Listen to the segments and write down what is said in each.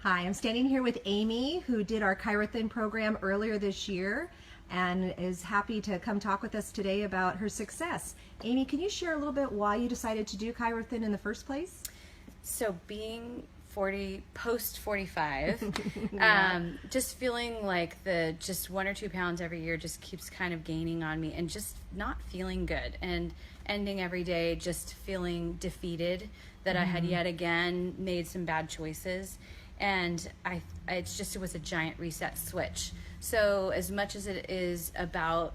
Hi, I'm standing here with Amy, who did our ChiroThin program earlier this year and is happy to come talk with us today about her success. Amy, can you share a little bit why you decided to do ChiroThin in the first place? So being post 45, just feeling like the just 1 or 2 pounds every year just keeps kind of gaining on me, and just not feeling good, and ending every day just feeling defeated that I had yet again made some bad choices. And it was a giant reset switch. So as much as it is about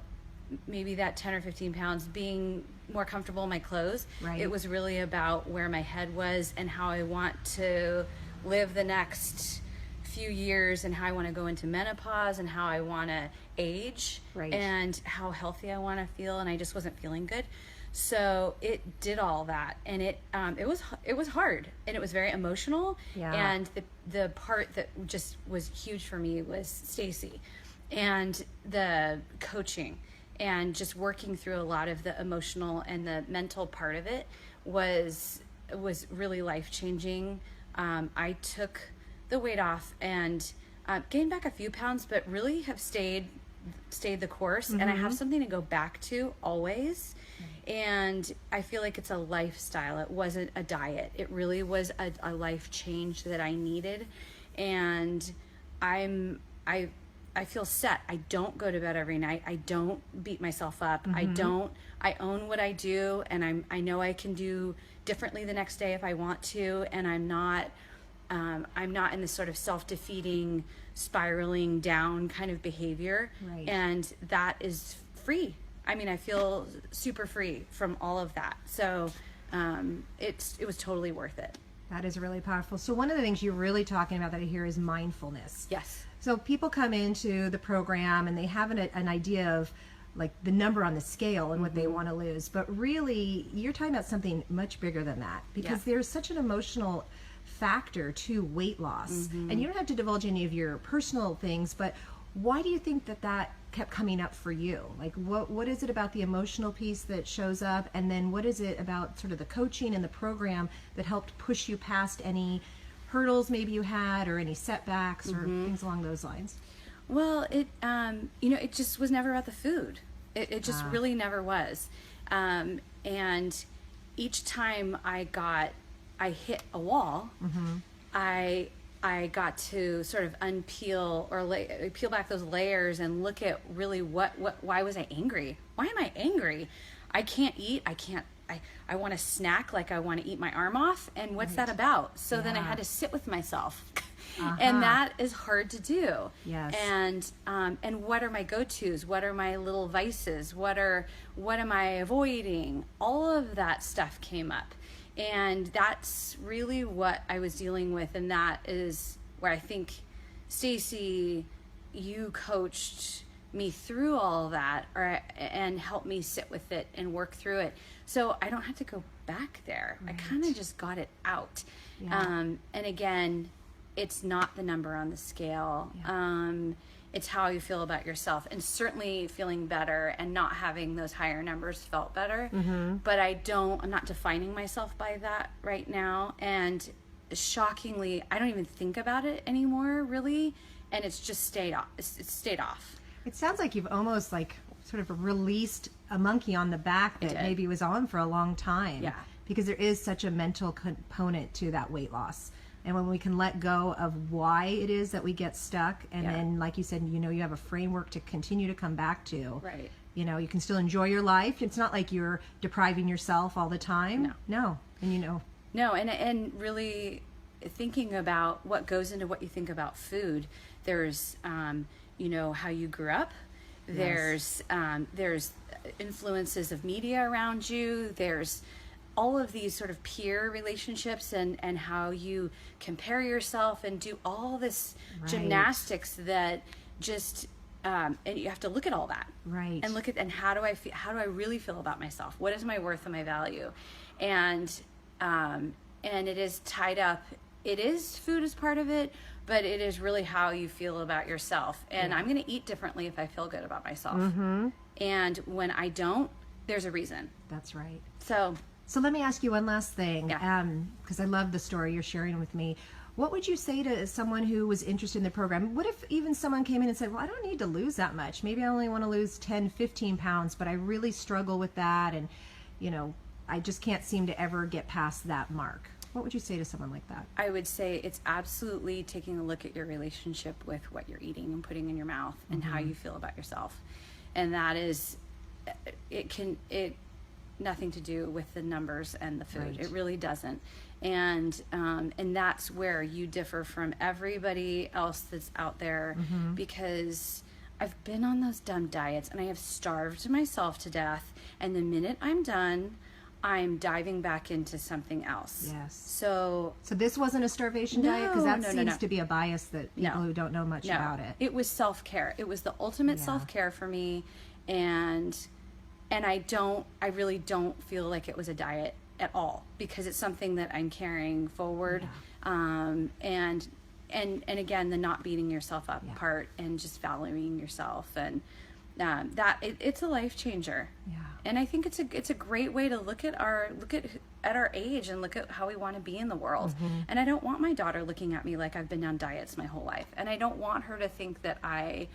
maybe that 10 or 15 pounds being more comfortable in my clothes, Right. It was really about where my head was and how I want to live the next few years, and how I want to go into menopause, and how I want to age, Right. and how healthy I want to feel. And I just wasn't feeling good. So it did all that, and it was hard, and it was very emotional. Yeah. And the part that just was huge for me was Stacy, and the coaching, and just working through a lot of the emotional and the mental part of it was really life-changing. I took the weight off and gained back a few pounds, but really have stayed the course. And I have something to go back to always. And I feel like it's a lifestyle. It wasn't a diet. It really was a life change that I needed. And I feel set. I don't go to bed every night. I don't beat myself up. I own what I do, and I know I can do differently the next day if I want to. And I'm not in this sort of self-defeating, spiraling down kind of behavior. Right. And that is free. I mean, I feel super free from all of that. So it was totally worth it. That is really powerful. So one of the things you're really talking about that I hear is mindfulness. Yes. So people come into the program and they have an idea of like the number on the scale and what they want to lose. But really, you're talking about something much bigger than that, because there's such an emotional factor to weight loss. And you don't have to divulge any of your personal things, but why do you think that kept coming up for you? Like what is it about the emotional piece that shows up, and then what is it about sort of the coaching and the program that helped push you past any hurdles maybe you had, or any setbacks or things along those lines? Well, it just was never about the food. It just really never was. And each time I hit a wall, I got to sort of unpeel or peel back those layers and look at really why was I angry? Why am I angry? I can't eat. I want to snack, like I want to eat my arm off. And what's that about? So then I had to sit with myself. And that is hard to do. Yes. And what are my go-tos? What are my little vices? What am I avoiding? All of that stuff came up. And that's really what I was dealing with. And that is where I think, Stacy, you coached me through all of that, and helped me sit with it and work through it. So I don't have to go back there. Right. I kind of just got it out. Yeah. And again, it's not the number on the scale. Yeah. It's how you feel about yourself, and certainly feeling better and not having those higher numbers felt better. But I'm not defining myself by that right now. And shockingly, I don't even think about it anymore, really. And it's just stayed off. It's stayed off. It sounds like you've almost like sort of released a monkey on the back that maybe was on for a long time. Yeah. Because there is such a mental component to that weight loss. And when we can let go of why it is that we get stuck, and then, like you said, you have a framework to continue to come back to. Right. You can still enjoy your life. It's not like you're depriving yourself all the time. No. And No, and really thinking about what goes into what you think about food. There's, how you grew up. There's influences of media around you. There's all of these sort of peer relationships, and how you compare yourself and do all this gymnastics that just, and you have to look at all that. Right. And look at, and how do I really feel about myself? What is my worth and my value? And it is tied up. Food is part of it, but it is really how you feel about yourself. And I'm going to eat differently if I feel good about myself. And when I don't, there's a reason. That's right. So let me ask you one last thing, Yeah. because I love the story you're sharing with me. What would you say to someone who was interested in the program? What if even someone came in and said, well, I don't need to lose that much. Maybe I only want to lose 10, 15 pounds, but I really struggle with that. And, you know, I just can't seem to ever get past that mark. What would you say to someone like that? I would say it's absolutely taking a look at your relationship with what you're eating and putting in your mouth and how you feel about yourself. And that is, it nothing to do with the numbers and the food. Right. It really doesn't. And that's where you differ from everybody else that's out there, because I've been on those dumb diets and I have starved myself to death. And the minute I'm done, I'm diving back into something else. Yes. So this wasn't a starvation diet? Because that seems no. to be a bias that people who don't know much about it. It was self-care. It was the ultimate self-care for me. And I really don't feel like it was a diet at all, because it's something that I'm carrying forward. And again, the not beating yourself up part, and just valuing yourself, and it's a life changer. Yeah. And I think it's a great way to look at our age and look at how we want to be in the world. And I don't want my daughter looking at me like I've been on diets my whole life, and I don't want her to think that I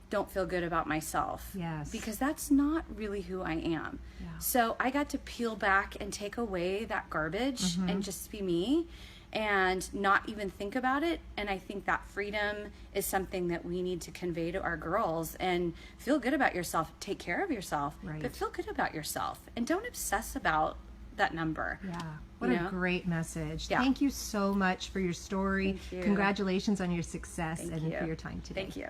don't feel good about myself. Yes. Because that's not really who I am. Yeah. So I got to peel back and take away that garbage and just be me and not even think about it. And I think that freedom is something that we need to convey to our girls. And feel good about yourself, take care of yourself, but feel good about yourself, and don't obsess about that number. Yeah. What a great message. Yeah. Thank you so much for your story. Thank you. Congratulations on your success and you. for your time today. Thank you.